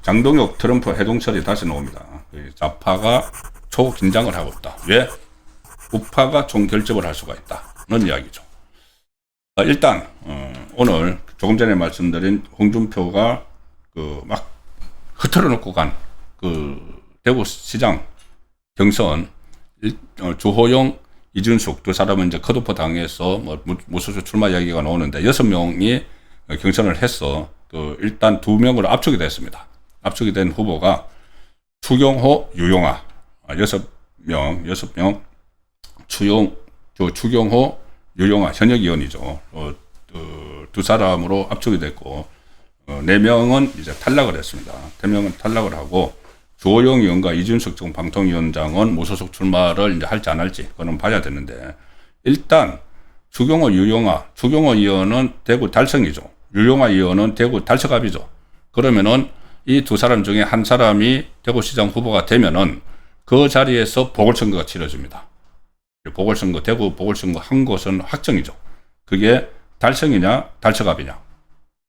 장동혁 트럼프 해동설이 다시 나옵니다. 좌파가 초긴장을 하고 있다. 왜? 우파가 총결집을 할 수가 있다는 이야기죠. 일단 오늘 조금 전에 말씀드린 홍준표가 막 흐트러 놓고 간 대구시장 경선 주호영, 이준숙 두 사람은 이제 컷오프 당해서 무소속 출마 이야기가 나오는데 6명이 경선을 해서 일단 2명으로 압축이 됐습니다. 압축이 된 후보가 추경호, 유용하 6명 추경호, 유용하 현역 의원이죠. 두 사람으로 압축이 됐고 4명은 이제 탈락을 했습니다. 3명은 탈락을 하고 주호영 의원과 이준석 전 방통위원장은 무소속 출마를 이제 할지 안 할지 그건 봐야 되는데 일단 추경호, 유용하, 추경호 의원은 대구 달성이죠. 유용하 의원은 대구 달서갑이죠. 그러면은 이 두 사람 중에 한 사람이 대구시장 후보가 되면은 그 자리에서 보궐선거가 치러집니다. 대구 보궐선거 한 곳은 확정이죠. 그게 달성이냐, 달서갑이냐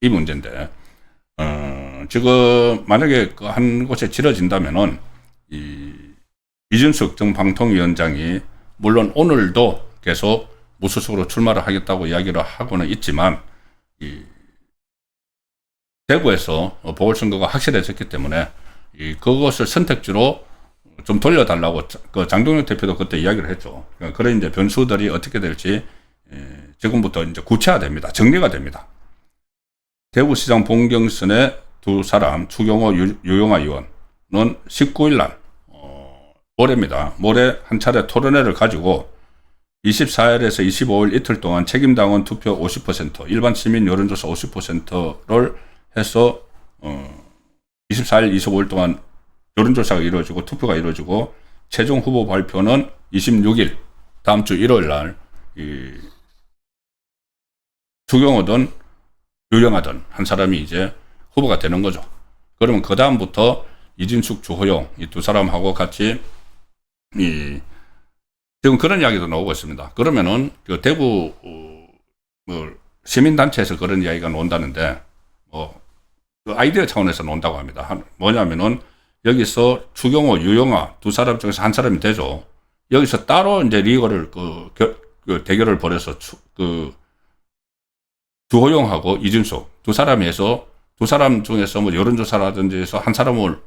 이 문제인데 지금 만약에 한 곳에 치러진다면은 이준석 전 방통위원장이 물론 오늘도 계속 무소속으로 출마를 하겠다고 이야기를 하고는 있지만 대구에서 보궐선거가 확실해졌기 때문에 그것을 선택지로 좀 돌려달라고 장동혁 대표도 그때 이야기를 했죠. 그런 이제 변수들이 어떻게 될지 지금부터 이제 구체화됩니다. 정리가 됩니다. 대구시장 본경선의 두 사람 추경호, 유용하 의원은 19일 날 모레입니다. 모레 한 차례 토론회를 가지고 24일에서 25일 이틀 동안 책임당원 투표 50%, 일반 시민 여론조사 50%를 해서 24일, 25일 동안 여론조사가 이루어지고 투표가 이루어지고 최종 후보 발표는 26일 다음 주 일요일 날 추경호든 유용하든 한 사람이 이제 후보가 되는 거죠. 그러면 그 다음부터 이진숙, 주호영 이 두 사람하고 같이 지금 그런 이야기도 나오고 있습니다. 그러면은 대구 시민단체에서 그런 이야기가 나온다는데 아이디어 차원에서 나온다고 합니다. 뭐냐면은 여기서 추경호, 유용하 두 사람 중에서 한 사람이 되죠. 여기서 따로 이제 리거를 대결을 벌여서 주호영하고 이준석 두 사람이 해서 두 사람 중에서 여론조사라든지 해서 한 사람을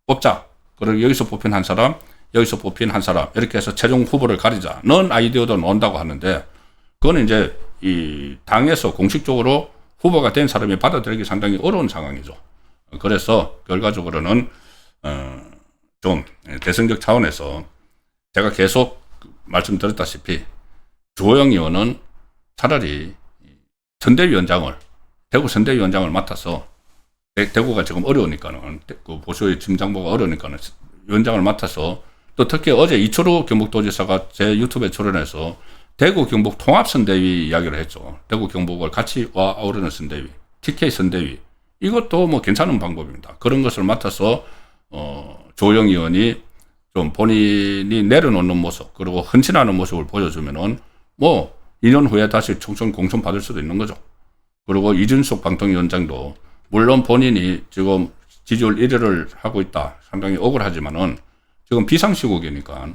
뽑자. 그리고 여기서 뽑힌 한 사람, 여기서 뽑힌 한 사람 이렇게 해서 최종 후보를 가리자는 아이디어도 나온다고 하는데 그건 이제 이 당에서 공식적으로 후보가 된 사람이 받아들이기 상당히 어려운 상황이죠. 그래서 결과적으로는 좀 대승적 차원에서 제가 계속 말씀드렸다시피 주호영 의원은 차라리 선대위원장을 대구 선대위원장을 맡아서 대구가 지금 어려우니까는 보수의 짐장보가 어려우니까는 위원장을 맡아서 또 특히 어제 이철우 경북도지사가 제 유튜브에 출연해서 대구 경북 통합선대위 이야기를 했죠. 대구 경북을 같이 아우르는 선대위, TK 선대위 이것도 괜찮은 방법입니다. 그런 것을 맡아서 조영 의원이 좀 본인이 내려놓는 모습 그리고 헌신하는 모습을 보여주면은 2년 후에 다시 총선 공천 받을 수도 있는 거죠. 그리고 이준석 방통위원장도 물론 본인이 지금 지지율 1위를 하고 있다. 상당히 억울하지만은 지금 비상시국이니까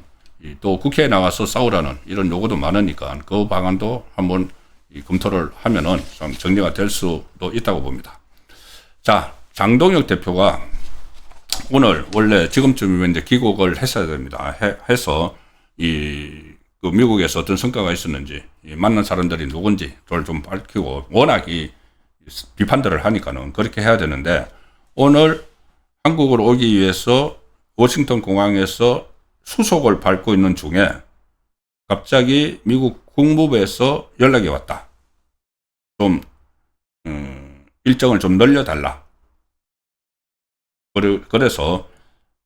또 국회에 나가서 싸우라는 이런 요구도 많으니까 그 방안도 한번 검토를 하면은 좀 정리가 될 수도 있다고 봅니다. 자, 장동혁 대표가 오늘 원래 지금쯤이면 이제 귀국을 했어야 됩니다. 해서 미국에서 어떤 성과가 있었는지 만난 사람들이 누군지를 좀 밝히고 워낙 비판들을 하니까는 그렇게 해야 되는데 오늘 한국으로 오기 위해서 워싱턴 공항에서 수속을 밟고 있는 중에 갑자기 미국 국무부에서 연락이 왔다. 좀 일정을 좀 늘려달라. 그래서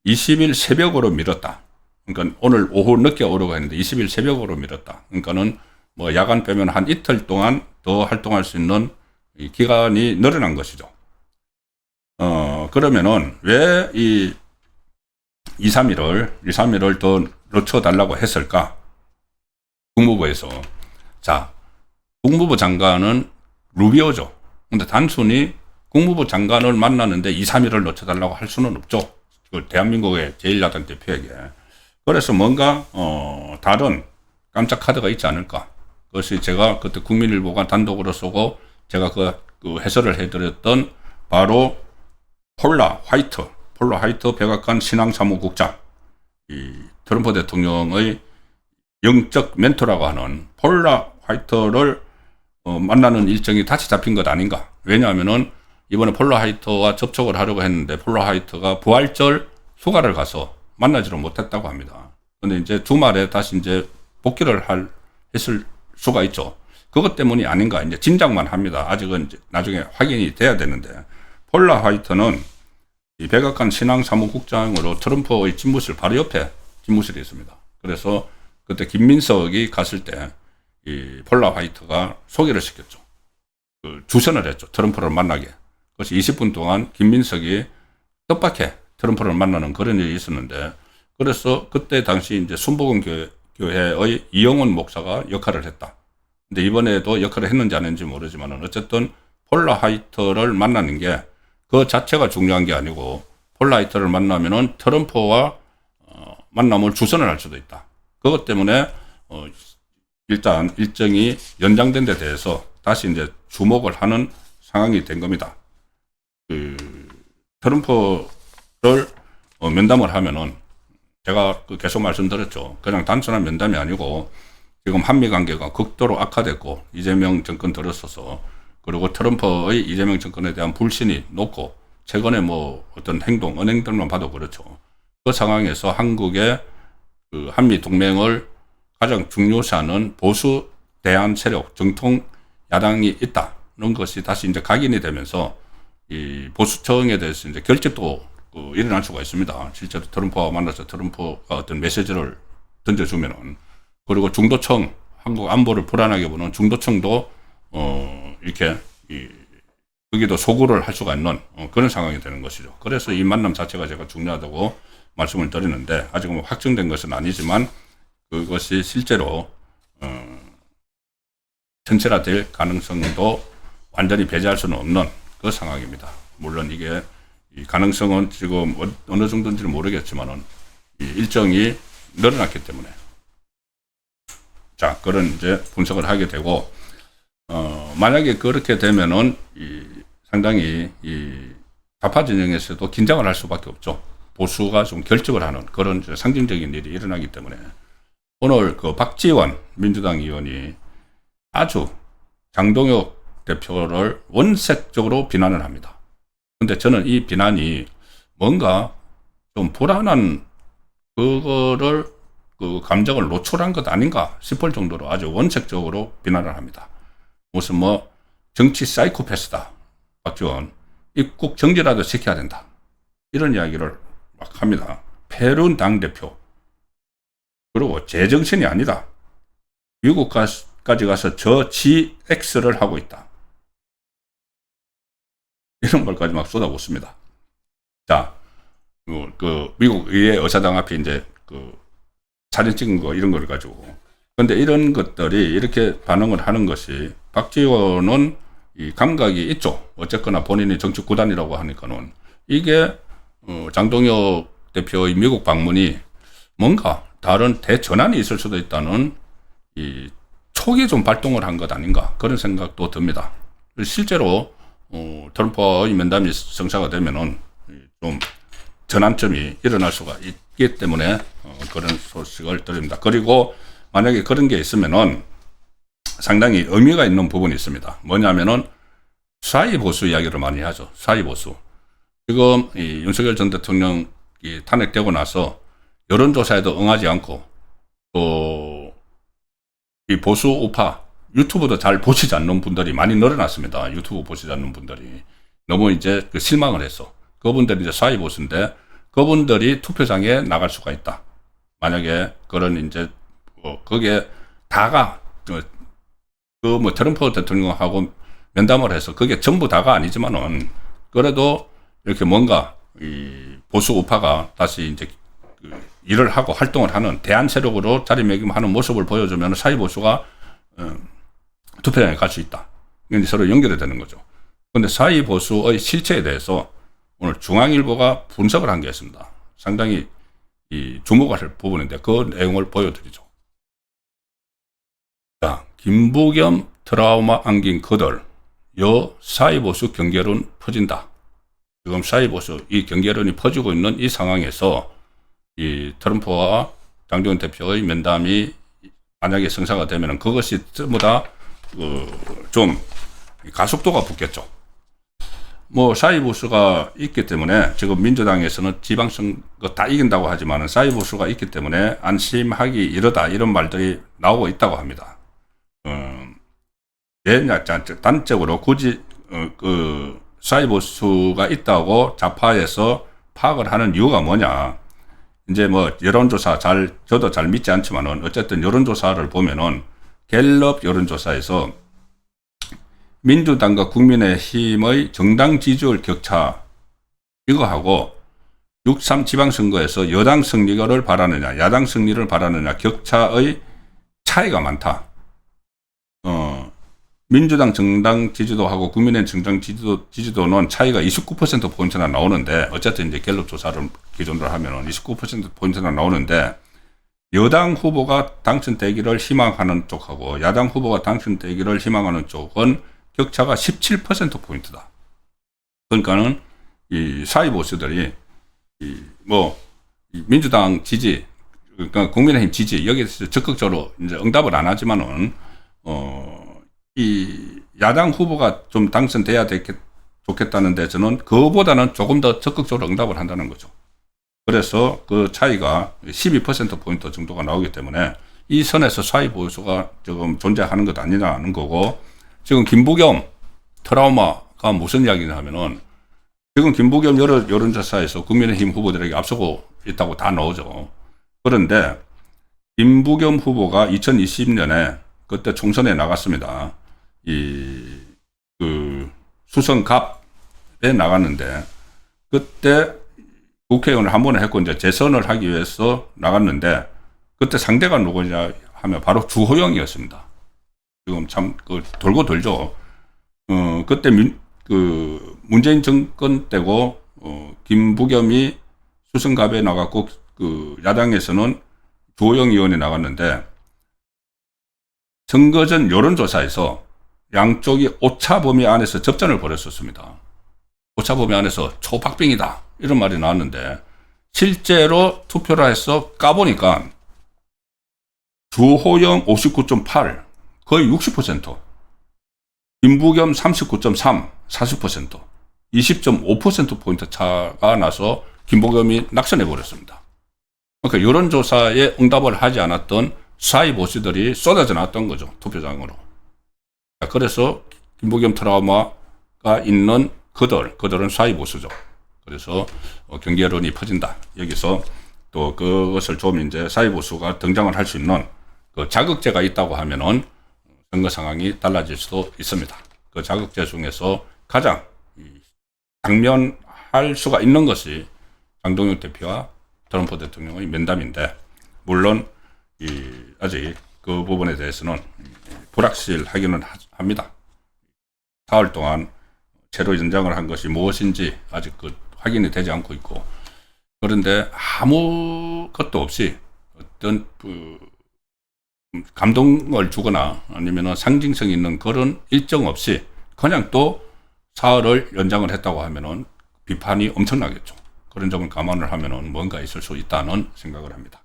20일 새벽으로 미뤘다. 그러니까 오늘 오후 늦게 오려고 했는데 20일 새벽으로 미뤘다. 그러니까는 야간 빼면 한 이틀 동안 더 활동할 수 있는 이 기간이 늘어난 것이죠. 그러면은 왜 2, 3일을 더 늦춰달라고 했을까? 국무부에서. 자, 국무부 장관은 루비오죠. 근데 단순히 국무부 장관을 만나는데 2, 3일을 늦춰달라고 할 수는 없죠. 그 대한민국의 제1야당 대표에게. 그래서 뭔가 다른 깜짝 카드가 있지 않을까. 그것이 제가 그때 국민일보가 단독으로 쓰고 제가 그 해설을 해드렸던 바로 폴라 화이트 백악관 신앙사무국장, 이 트럼프 대통령의 영적 멘토라고 하는 폴라 화이트를 만나는 일정이 다시 잡힌 것 아닌가. 왜냐하면은 이번에 폴라 화이트와 접촉을 하려고 했는데 폴라 화이트가 부활절 휴가를 가서 만나지를 못했다고 합니다. 근데 이제 주말에 다시 이제 복귀를 했을 수가 있죠. 그것 때문이 아닌가. 이제 짐작만 합니다. 아직은 이제 나중에 확인이 돼야 되는데, 폴라 화이트는 이 백악관 신앙사무국장으로 트럼프의 집무실 바로 옆에 집무실이 있습니다. 그래서 그때 김민석이 갔을 때 이 폴라 화이트가 소개를 시켰죠. 주선을 했죠. 트럼프를 만나게. 그래서 20분 동안 김민석이 뜻밖의 트럼프를 만나는 그런 일이 있었는데, 그래서 그때 당시 이제 순복음 교회의 이영훈 목사가 역할을 했다. 근데 이번에도 역할을 했는지 안 했는지 모르지만 어쨌든 폴라 화이트를 만나는 게 그 자체가 중요한 게 아니고, 폴라 화이트를 만나면은 트럼프와 만남을 주선을 할 수도 있다. 그것 때문에 일단 일정이 연장된 데 대해서 다시 이제 주목을 하는 상황이 된 겁니다. 트럼프를 면담을 하면은 제가 계속 말씀드렸죠. 그냥 단순한 면담이 아니고 지금 한미 관계가 극도로 악화됐고 이재명 정권 들었어서, 그리고 트럼프의 이재명 정권에 대한 불신이 높고 최근에 뭐 어떤 행동, 언행들만 봐도 그렇죠. 그 상황에서 한국의 그 한미 동맹을 가장 중요시하는 보수 대한 세력, 정통 야당이 있다는 것이 다시 이제 각인이 되면서 이 보수층에 대해서 이제 결집도 일어날 수가 있습니다. 실제로 트럼프와 만나서 트럼프가 어떤 메시지를 던져주면은, 그리고 중도층, 한국 안보를 불안하게 보는 중도층도 이렇게 여기도 소구를 할 수가 있는 그런 상황이 되는 것이죠. 그래서 이 만남 자체가 제가 중요하다고 말씀을 드리는데, 아직은 확정된 것은 아니지만 그것이 실제로 전체화될 가능성도 완전히 배제할 수는 없는 그 상황입니다. 물론 이게 이 가능성은 지금 어느 정도인지는 모르겠지만은 이 일정이 늘어났기 때문에, 자, 그런 이제 분석을 하게 되고, 만약에 그렇게 되면은 상당히 이 좌파 진영에서도 긴장을 할 수밖에 없죠. 보수가 좀 결집을 하는 그런 상징적인 일이 일어나기 때문에, 오늘 그 박지원 민주당 의원이 아주 장동혁 대표를 원색적으로 비난을 합니다. 근데 저는 이 비난이 뭔가 좀 불안한 그거를 그 감정을 노출한 것 아닌가 싶을 정도로 아주 원색적으로 비난을 합니다. 무슨 뭐 정치 사이코패스다, 박지원 입국 정지라도 시켜야 된다, 이런 이야기를 막 합니다. 페룬 당대표, 그리고 제정신이 아니다, 미국까지 가서 저 GX를 하고 있다, 이런 걸까지 막 쏟아붓습니다. 자, 그 미국 의회 의사당 앞에 이제 그 사진 찍은 거 이런 걸 가지고, 근데 이런 것들이 이렇게 반응을 하는 것이, 박지원은 이 감각이 있죠. 어쨌거나 본인이 정치 구단이라고 하니까는 이게 장동혁 대표의 미국 방문이 뭔가 다른 대전환이 있을 수도 있다는 이 촉이 좀 발동을 한 것 아닌가, 그런 생각도 듭니다. 실제로 트럼프와의 면담이 성사가 되면은 좀 전환점이 일어날 수가 있기 때문에 그런 소식을 드립니다. 그리고 만약에 그런 게 있으면은 상당히 의미가 있는 부분이 있습니다. 뭐냐면은 사이 보수 이야기를 많이 하죠. 사이 보수. 지금 이 윤석열 전 대통령이 탄핵되고 나서 여론조사에도 응하지 않고 또 이 보수 우파 유튜브도 잘 보시지 않는 분들이 많이 늘어났습니다. 유튜브 보시지 않는 분들이 너무 이제 그 실망을 했어. 그분들이 이제 사이 보수인데 그분들이 투표장에 나갈 수가 있다. 만약에 그런 이제 거기에 다가 그 뭐 트럼프 대통령하고 면담을 해서 그게 전부 다가 아니지만은 그래도 이렇게 뭔가 이 보수 우파가 다시 이제 일을 하고 활동을 하는 대안 세력으로 자리매김하는 모습을 보여주면 사이 보수가 투표장에 갈 수 있다. 이게 서로 연결이 되는 거죠. 그런데 사이보수의 실체에 대해서 오늘 중앙일보가 분석을 한 게 있습니다. 상당히 주목할 부분인데 그 내용을 보여드리죠. 자, 김부겸 트라우마 안긴 그들, 여 사이보수 경계론 퍼진다. 지금 사이보수 이 경계론이 퍼지고 있는 이 상황에서 이 트럼프와 장동현 대표의 면담이 만약에 성사가 되면 그것이 전부 다 좀 가속도가 붙겠죠. 뭐 사이보수가 있기 때문에 지금 민주당에서는 지방선거 다 이긴다고 하지만 사이보수가 있기 때문에 안심하기 이르다 이런 말들이 나오고 있다고 합니다. 단적으로 굳이 사이보수가 있다고 좌파에서 파악을 하는 이유가 뭐냐. 이제 뭐 여론조사 저도 잘 믿지 않지만은 어쨌든 여론조사를 보면은 갤럽 여론조사에서 민주당과 국민의힘의 정당 지지율 격차 이거하고 6.3 지방선거에서 여당 승리를 바라느냐 야당 승리를 바라느냐 격차의 차이가 많다. 민주당 정당 지지도하고 국민의힘 정당 지지도는 차이가 29%포인트나 나오는데 어쨌든 이제 갤럽 조사를 기준으로 하면은 29%포인트나 나오는데 여당 후보가 당선되기를 희망하는 쪽하고 야당 후보가 당선되기를 희망하는 쪽은 격차가 17%포인트다. 그러니까는 이 사이보수들이 민주당 지지, 그러니까 국민의힘 지지, 여기서 적극적으로 이제 응답을 안 하지만은, 이 야당 후보가 좀 당선돼야 좋겠다는데 저는 그거보다는 조금 더 적극적으로 응답을 한다는 거죠. 그래서 그 차이가 12%포인트 정도가 나오기 때문에 이 선에서 사이보수가 지금 존재하는 것 아니냐는 거고, 지금 김부겸 트라우마가 무슨 이야기냐 하면은 지금 김부겸 여론조사에서 국민의힘 후보들에게 앞서고 있다고 다 나오죠. 그런데 김부겸 후보가 2020년에 그때 총선에 나갔습니다. 수성갑에 나갔는데 그때 국회의원을 한 번에 했고 이제 재선을 하기 위해서 나갔는데 그때 상대가 누구냐 하면 바로 주호영이었습니다. 지금 참 돌고 돌죠. 그때 문재인 정권 때고 김부겸이 수성갑에 나갔고 야당에서는 주호영 의원이 나갔는데 선거 전 여론조사에서 양쪽이 오차 범위 안에서 접전을 벌였었습니다. 오차 범위 안에서 초박빙이다 이런 말이 나왔는데 실제로 투표를 해서 까보니까 주호영 59.8 거의 60%, 김부겸 39.3 40%, 20.5%포인트 차가 나서 김부겸이 낙선해버렸습니다. 그러니까 여론조사에 응답을 하지 않았던 사이보수들이 쏟아져 나왔던 거죠. 투표장으로. 그래서 김부겸 트라우마가 있는 그들은 사이보수죠. 그래서 경계론이 퍼진다. 여기서 또 그것을 좀 이제 사이보수가 등장을 할 수 있는 그 자극제가 있다고 하면은 선거 상황이 달라질 수도 있습니다. 그 자극제 중에서 가장 당면할 수가 있는 것이 장동현 대표와 트럼프 대통령의 면담인데, 물론 아직 그 부분에 대해서는 불확실하기는 합니다. 사흘 동안 새로 연장을 한 것이 무엇인지 아직 확인이 되지 않고 있고, 그런데 아무것도 없이 어떤 감동을 주거나 아니면 상징성 있는 그런 일정 없이 그냥 또 사흘을 연장을 했다고 하면은 비판이 엄청나겠죠. 그런 점을 감안을 하면은 뭔가 있을 수 있다는 생각을 합니다.